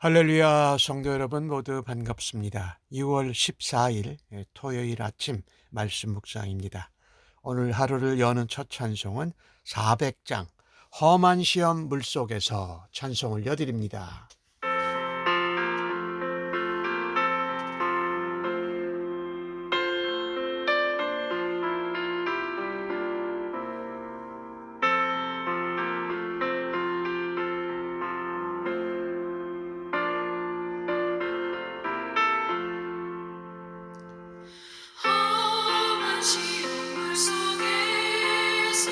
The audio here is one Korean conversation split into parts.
할렐루야 성도 여러분 모두 반갑습니다. 6월 14일 토요일 아침 말씀 묵상입니다. 오늘 하루를 여는 첫 찬송은 400장 험한 시험 물속에서 찬송을 여드립니다. 험한 시험물 속에서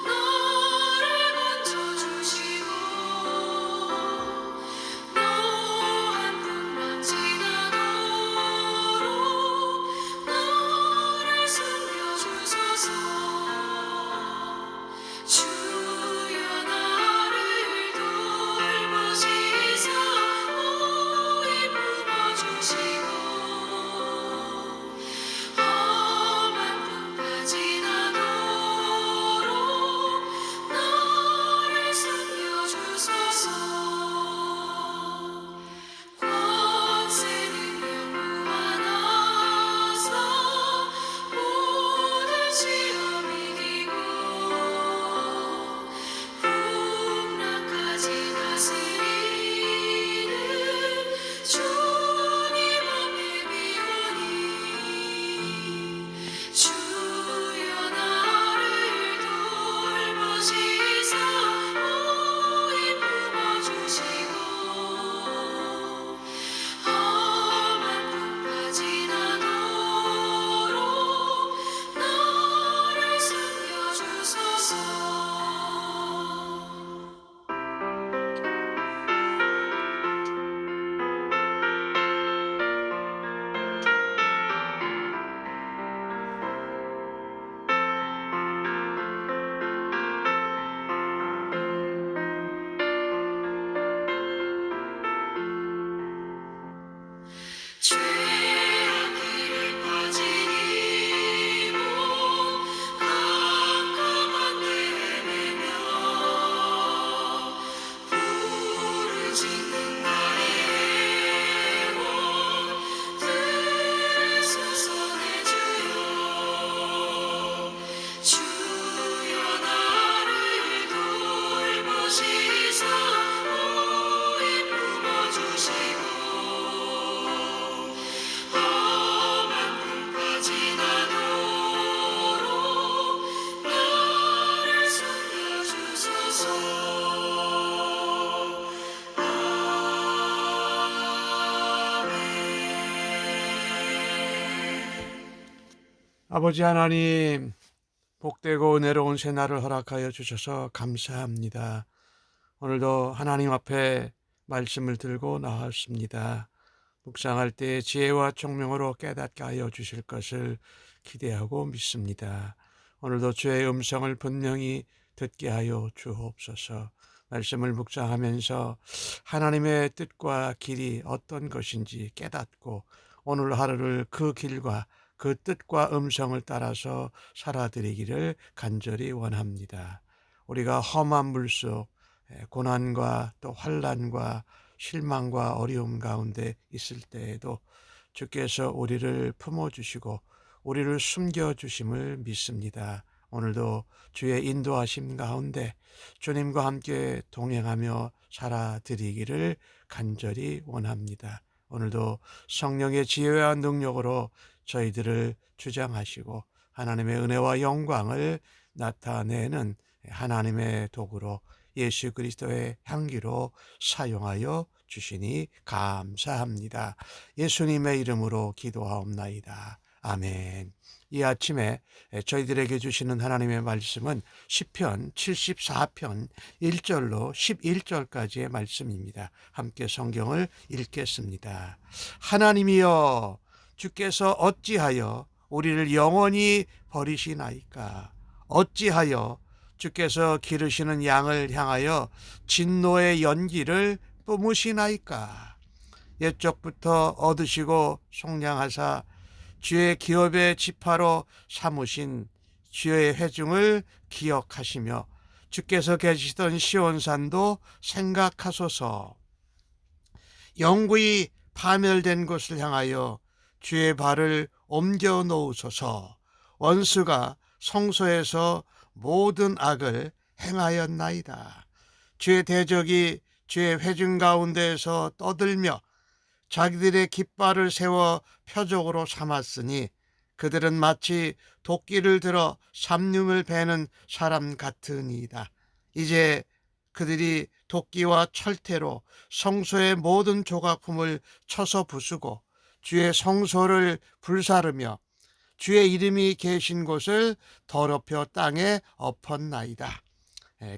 너를 건져주시고 또 한 풍랑 지나도록 너를 숨겨주소서. 주여 나를 돌보시사 오이 품어주시고 험한 풍파 지나도록 너를 숨겨주소서. 권세 능력 무한하사 모든 시험 이기고 풍랑까지 다스리는 주님 앞에 비오니 주여 나를 돌보시사 오이 품어주시고 험한 풍파 지나도록 너를 숨겨주소서. 죄악 길에 빠진 이몸 깜깜한 데 헤매며 부르짖는 나의 영혼 들으소서. 내 주여 주여 나를 돌보시사 오이 품어주시고 험한 풍파 지나도록 너를 숨겨주소서. 아버지 하나님, 복되고 은혜로운 새날을 허락하여 주셔서 감사합니다. 오늘도 하나님 앞에 말씀을 들고 나왔습니다. 묵상할 때 지혜와 총명으로 깨닫게 하여 주실 것을 기대하고 믿습니다. 오늘도 주의 음성을 분명히 듣게 하여 주옵소서. 말씀을 묵상하면서 하나님의 뜻과 길이 어떤 것인지 깨닫고 오늘 하루를 그 길과 그 뜻과 음성을 따라서 살아드리기를 간절히 원합니다. 우리가 험한 물속 고난과 또 환난과 실망과 어려움 가운데 있을 때에도 주께서 우리를 품어주시고 우리를 숨겨주심을 믿습니다. 오늘도 주의 인도하심 가운데 주님과 함께 동행하며 살아드리기를 간절히 원합니다. 오늘도 성령의 지혜와 능력으로 저희들을 주장하시고 하나님의 은혜와 영광을 나타내는 하나님의 도구로 예수 그리스도의 향기로 사용하여 주시니 감사합니다. 예수님의 이름으로 기도하옵나이다. 아멘. 이 아침에 저희들에게 주시는 하나님의 말씀은 시편 74편 1절로 11절까지의 말씀입니다. 함께 성경을 읽겠습니다. 하나님이여, 주께서 어찌하여 우리를 영원히 버리시나이까? 어찌하여 주께서 기르시는 양을 향하여 진노의 연기를 뿜으시나이까? 옛적부터 얻으시고 속량하사 주의 기업의 지파로 삼으신 주의 회중을 기억하시며 주께서 계시던 시온산도 생각하소서. 영구히 파멸된 곳을 향하여 주의 발을 옮겨 놓으소서. 원수가 성소에서 모든 악을 행하였나이다. 주의 대적이 주의 회중 가운데에서 떠들며 자기들의 깃발을 세워 표적으로 삼았으니 그들은 마치 도끼를 들어 삼림을 베는 사람 같으니이다. 이제 그들이 도끼와 철퇴로 성소의 모든 조각품을 쳐서 부수고 주의 성소를 불사르며 주의 이름이 계신 곳을 더럽혀 땅에 엎었나이다.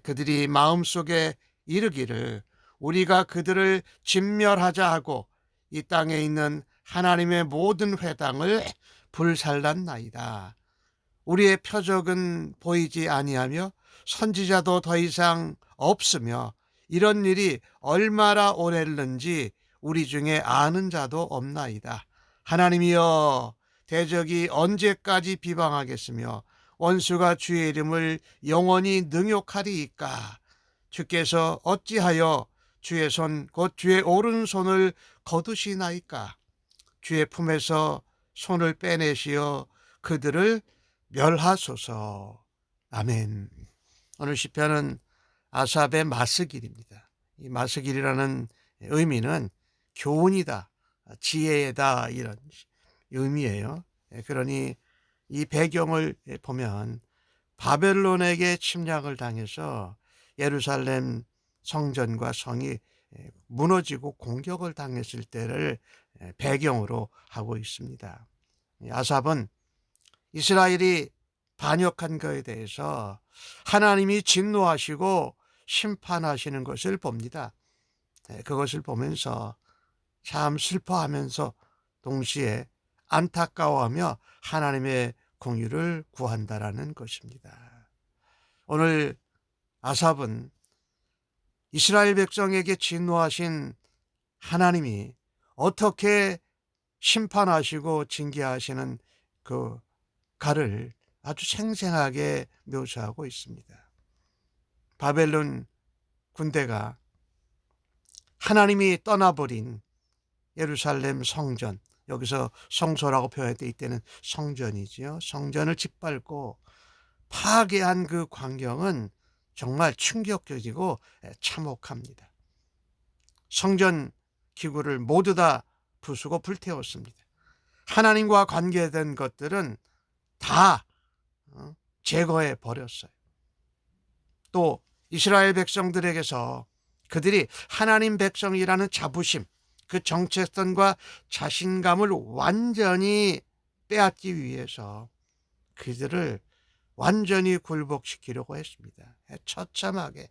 그들이 마음속에 이르기를 우리가 그들을 진멸하자 하고 이 땅에 있는 하나님의 모든 회당을 불살랐나이다. 우리의 표적은 보이지 아니하며 선지자도 더 이상 없으며 이런 일이 얼마나 오랬는지 우리 중에 아는 자도 없나이다. 하나님이여, 대적이 언제까지 비방하겠으며 원수가 주의 이름을 영원히 능욕하리이까? 주께서 어찌하여 주의 손 곧 주의 오른손을 거두시나이까? 주의 품에서 손을 빼내시어 그들을 멸하소서. 아멘. 오늘 시편은 아삽의 마스길입니다. 이 마스길이라는 의미는 교훈이다, 지혜다, 이런 의미예요. 그러니 이 배경을 보면 바벨론에게 침략을 당해서 예루살렘 성전과 성이 무너지고 공격을 당했을 때를 배경으로 하고 있습니다. 아삽은 이스라엘이 반역한 것에 대해서 하나님이 진노하시고 심판하시는 것을 봅니다. 그것을 보면서 참 슬퍼하면서 동시에 안타까워하며 하나님의 공의를 구한다라는 것입니다. 오늘 아삽은 이스라엘 백성에게 진노하신 하나님이 어떻게 심판하시고 징계하시는 그 가를 아주 생생하게 묘사하고 있습니다. 바벨론 군대가 하나님이 떠나버린 예루살렘 성전, 여기서 성소라고 표현할 이때는 성전이지요. 성전을 짓밟고 파괴한 그 광경은 정말 충격적이고 참혹합니다. 성전 기구를 모두 다 부수고 불태웠습니다. 하나님과 관계된 것들은 다 제거해 버렸어요. 또 이스라엘 백성들에게서 그들이 하나님 백성이라는 자부심, 그 정체성과 자신감을 완전히 빼앗기 위해서 그들을 완전히 굴복시키려고 했습니다. 처참하게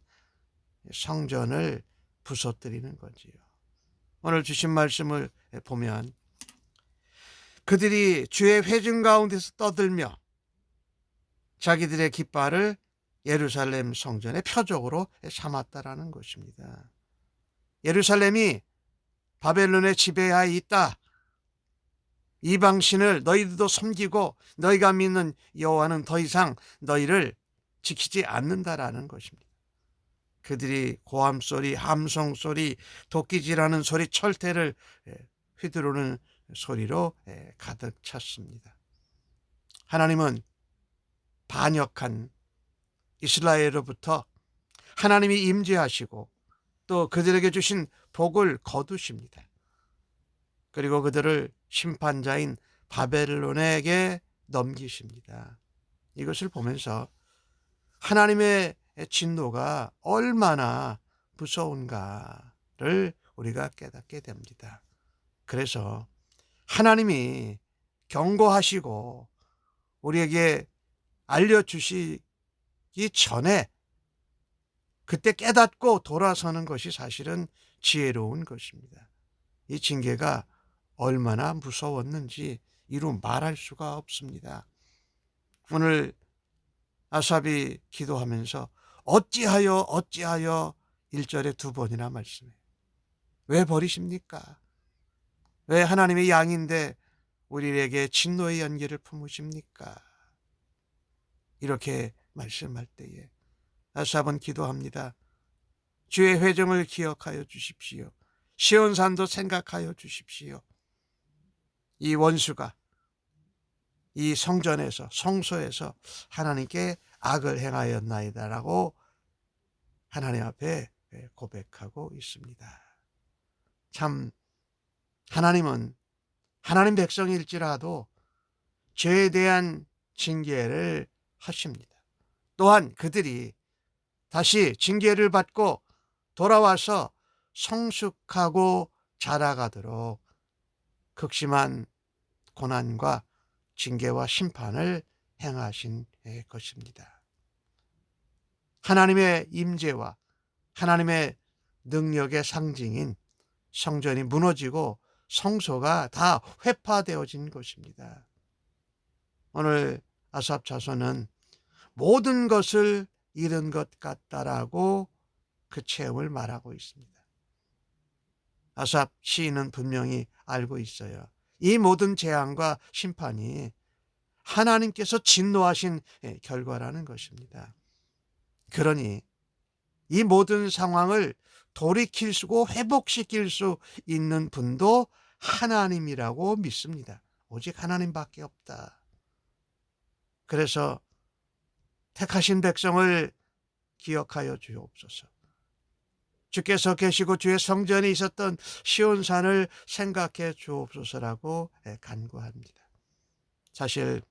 성전을 부서뜨리는 거지요. 오늘 주신 말씀을 보면 그들이 주의 회중 가운데서 떠들며 자기들의 깃발을 예루살렘 성전의 표적으로 삼았다라는 것입니다. 예루살렘이 바벨론의 지배하에 있다. 이방신을 너희들도 섬기고 너희가 믿는 여호와는 더 이상 너희를 지키지 않는다라는 것입니다. 그들이 고함소리, 함성소리, 도끼질하는 소리, 철퇴를 휘두르는 소리로 가득 찼습니다. 하나님은 반역한 이스라엘로부터 하나님이 임재하시고 또 그들에게 주신 복을 거두십니다. 그리고 그들을 심판자인 바벨론에게 넘기십니다. 이것을 보면서 하나님의 진노가 얼마나 무서운가를 우리가 깨닫게 됩니다. 그래서 하나님이 경고하시고 우리에게 알려주시기 전에 그때 깨닫고 돌아서는 것이 사실은 지혜로운 것입니다. 이 징계가 얼마나 무서웠는지 이루 말할 수가 없습니다. 오늘 아삽이 기도하면서 어찌하여 1절에 2번이나 말씀해요. 왜 버리십니까? 왜 하나님의 양인데 우리에게 진노의 연기를 품으십니까? 이렇게 말씀할 때에 아삽은 기도합니다. 주의 회정을 기억하여 주십시오. 시온산도 생각하여 주십시오. 이 원수가 이 성전에서 성소에서 하나님께 악을 행하였나이다라고 하나님 앞에 고백하고 있습니다. 참 하나님은 하나님 백성일지라도 죄에 대한 징계를 하십니다. 또한 그들이 다시 징계를 받고 돌아와서 성숙하고 자라가도록 극심한 고난과 징계와 심판을 행하신 것입니다. 하나님의 임재와 하나님의 능력의 상징인 성전이 무너지고 성소가 다 회파되어진 것입니다. 오늘 아삽 자손은 모든 것을 잃은 것 같다라고 그 체험을 말하고 있습니다. 아삽 시인은 분명히 알고 있어요. 이 모든 재앙과 심판이 하나님께서 진노하신 결과라는 것입니다. 그러니 이 모든 상황을 돌이킬 수고 회복시킬 수 있는 분도 하나님이라고 믿습니다. 오직 하나님밖에 없다. 그래서 택하신 백성을 기억하여 주옵소서. 주께서 계시고 주의 성전에 있었던 시온산을 생각해 주옵소서라고 간구합니다. 사실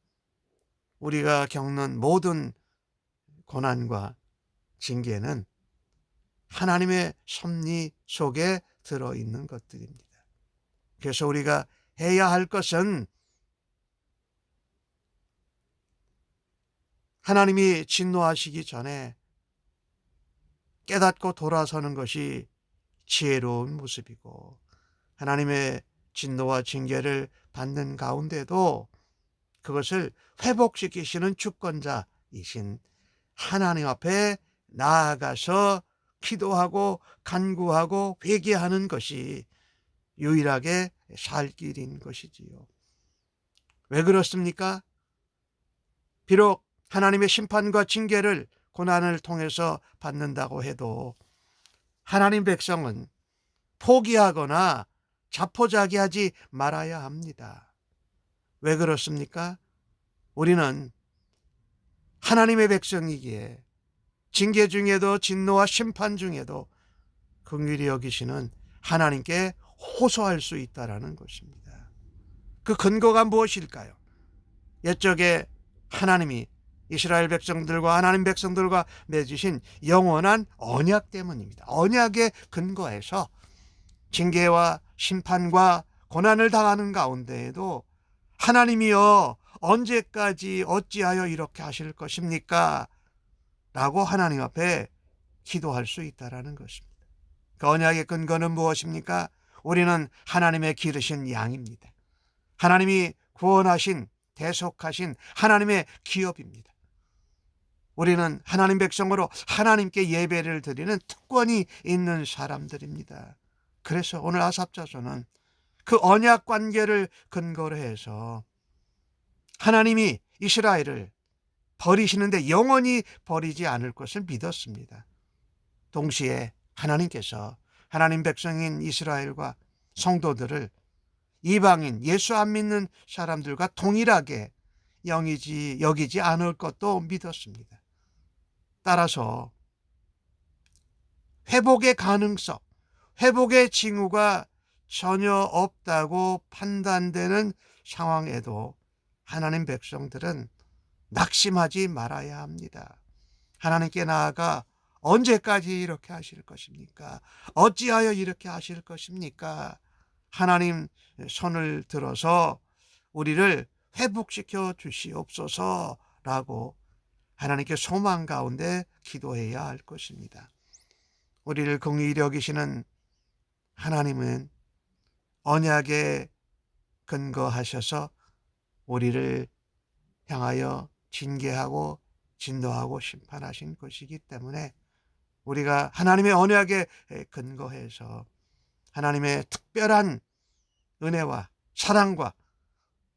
우리가 겪는 모든 고난과 징계는 하나님의 섭리 속에 들어있는 것들입니다. 그래서 우리가 해야 할 것은 하나님이 진노하시기 전에 깨닫고 돌아서는 것이 지혜로운 모습이고, 하나님의 진노와 징계를 받는 가운데도 그것을 회복시키시는 주권자이신 하나님 앞에 나아가서 기도하고 간구하고 회개하는 것이 유일하게 살 길인 것이지요. 왜 그렇습니까? 비록 하나님의 심판과 징계를 고난을 통해서 받는다고 해도 하나님 백성은 포기하거나 자포자기하지 말아야 합니다. 왜 그렇습니까? 우리는 하나님의 백성이기에 징계 중에도 진노와 심판 중에도 긍휼히 여기시는 하나님께 호소할 수 있다라는 것입니다. 그 근거가 무엇일까요? 옛적에 하나님이 이스라엘 백성들과 하나님 백성들과 맺으신 영원한 언약 때문입니다. 언약의 근거에서 징계와 심판과 고난을 당하는 가운데에도 하나님이여 언제까지 어찌하여 이렇게 하실 것입니까? 라고 하나님 앞에 기도할 수 있다라는 것입니다. 그 언약의 근거는 무엇입니까? 우리는 하나님의 기르신 양입니다. 하나님이 구원하신 대속하신 하나님의 기업입니다. 우리는 하나님 백성으로 하나님께 예배를 드리는 특권이 있는 사람들입니다. 그래서 오늘 아삽 자손은 그 언약 관계를 근거로 해서 하나님이 이스라엘을 버리시는데 영원히 버리지 않을 것을 믿었습니다. 동시에 하나님께서 하나님 백성인 이스라엘과 성도들을 이방인 예수 안 믿는 사람들과 동일하게 여기지 않을 것도 믿었습니다. 따라서 회복의 가능성, 회복의 징후가 전혀 없다고 판단되는 상황에도 하나님 백성들은 낙심하지 말아야 합니다. 하나님께 나아가 언제까지 이렇게 하실 것입니까? 어찌하여 이렇게 하실 것입니까? 하나님 손을 들어서 우리를 회복시켜 주시옵소서라고 하나님께 소망 가운데 기도해야 할 것입니다. 우리를 긍휼히 여기시는 하나님은 언약에 근거하셔서 우리를 향하여 징계하고 진노하고 심판하신 것이기 때문에 우리가 하나님의 언약에 근거해서 하나님의 특별한 은혜와 사랑과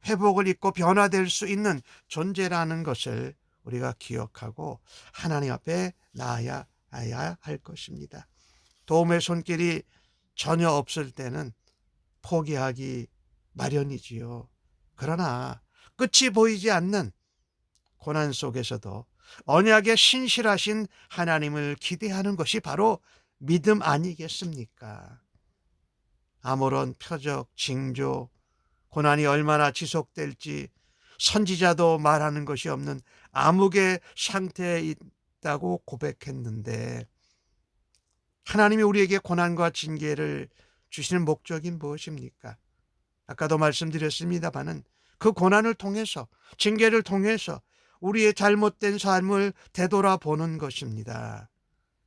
회복을 입고 변화될 수 있는 존재라는 것을 우리가 기억하고 하나님 앞에 나아야 할 것입니다. 도움의 손길이 전혀 없을 때는 포기하기 마련이지요. 그러나 끝이 보이지 않는 고난 속에서도 언약에 신실하신 하나님을 기대하는 것이 바로 믿음 아니겠습니까? 아무런 표적, 징조, 고난이 얼마나 지속될지 선지자도 말하는 것이 없는 암흑의 상태에 있다고 고백했는데, 하나님이 우리에게 고난과 징계를 주시는 목적이 무엇입니까? 아까도 말씀드렸습니다마는 그 고난을 통해서, 징계를 통해서 우리의 잘못된 삶을 되돌아보는 것입니다.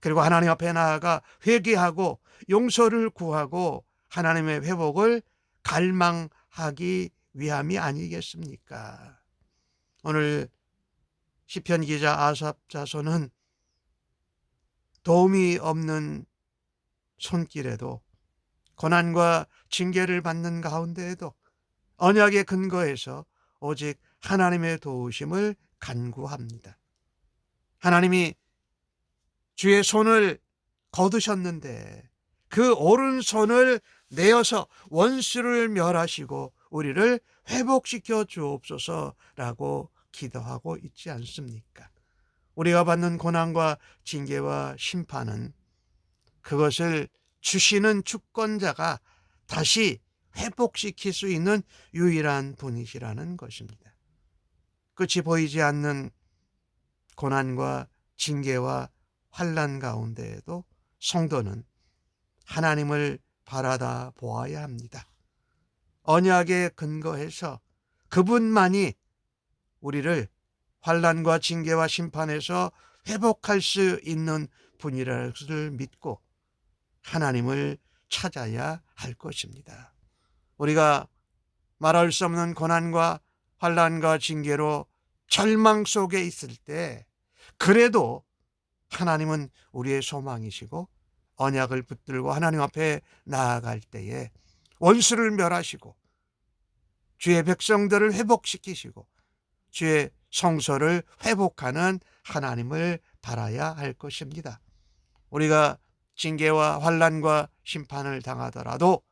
그리고 하나님 앞에 나아가 회개하고 용서를 구하고 하나님의 회복을 갈망하기 위함이 아니겠습니까? 오늘 시편 기자 아삽 자손은 도움이 없는 손길에도, 고난과 징계를 받는 가운데에도 언약의 근거에서 오직 하나님의 도우심을 간구합니다. 하나님이 주의 손을 거두셨는데 그 오른손을 내어서 원수를 멸하시고 우리를 회복시켜 주옵소서라고 기도하고 있지 않습니까? 우리가 받는 고난과 징계와 심판은 그것을 주시는 주권자가 다시 회복시킬 수 있는 유일한 분이시라는 것입니다. 끝이 보이지 않는 고난과 징계와 환난 가운데에도 성도는 하나님을 바라다 보아야 합니다. 언약에 근거해서 그분만이 우리를 환난과 징계와 심판에서 회복할 수 있는 분이라는 것을 믿고 하나님을 찾아야 할 것입니다. 우리가 말할 수 없는 고난과 환난과 징계로 절망 속에 있을 때 그래도 하나님은 우리의 소망이시고, 언약을 붙들고 하나님 앞에 나아갈 때에 원수를 멸하시고 주의 백성들을 회복시키시고 주의 성소를 회복하는 하나님을 바라야 할 것입니다. 우리가 징계와 환난과 심판을 당하더라도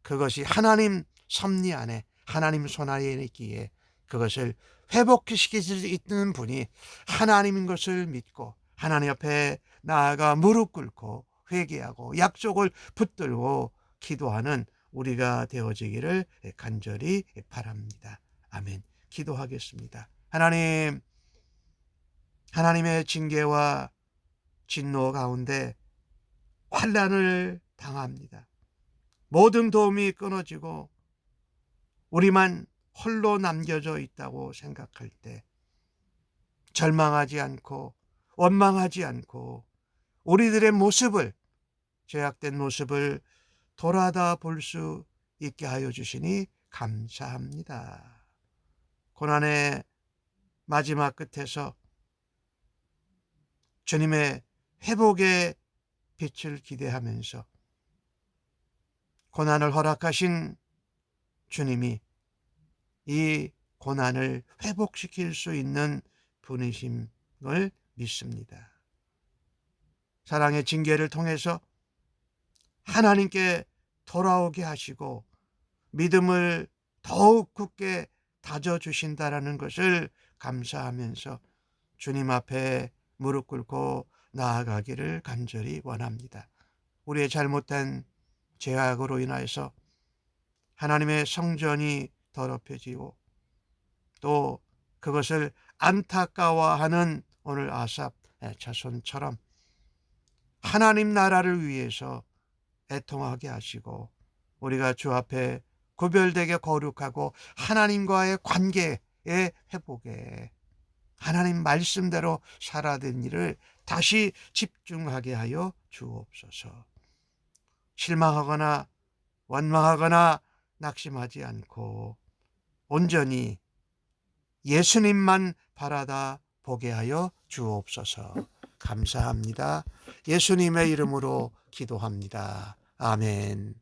그것이 하나님 섭리 안에, 하나님 손아래에 있기에 그것을 회복시킬 수 있는 분이 하나님인 것을 믿고 하나님 앞에 나아가 무릎 꿇고 회개하고 약속을 붙들고 기도하는 우리가 되어지기를 간절히 바랍니다. 아멘. 기도하겠습니다. 하나님, 하나님의 징계와 진노 가운데 환난을 당합니다. 모든 도움이 끊어지고 우리만 홀로 남겨져 있다고 생각할 때 절망하지 않고 원망하지 않고 우리들의 모습을, 죄악된 모습을 돌아다 볼 수 있게 하여 주시니 감사합니다. 고난의 마지막 끝에서 주님의 회복의 빛을 기대하면서 고난을 허락하신 주님이 이 고난을 회복시킬 수 있는 분이심을 믿습니다. 사랑의 징계를 통해서 하나님께 돌아오게 하시고 믿음을 더욱 굳게 다져주신다라는 것을 감사하면서 주님 앞에 무릎 꿇고 나아가기를 간절히 원합니다. 우리의 잘못된 죄악으로 인하여서 하나님의 성전이 더럽혀지고 또 그것을 안타까워하는 오늘 아삽 자손처럼 하나님 나라를 위해서 애통하게 하시고 우리가 주 앞에 구별되게 거룩하고 하나님과의 관계의 회복에 하나님 말씀대로 살아된 일을 다시 집중하게 하여 주옵소서. 실망하거나 원망하거나 낙심하지 않고 온전히 예수님만 바라다 보게 하여 주옵소서. 감사합니다. 예수님의 이름으로 기도합니다. 아멘.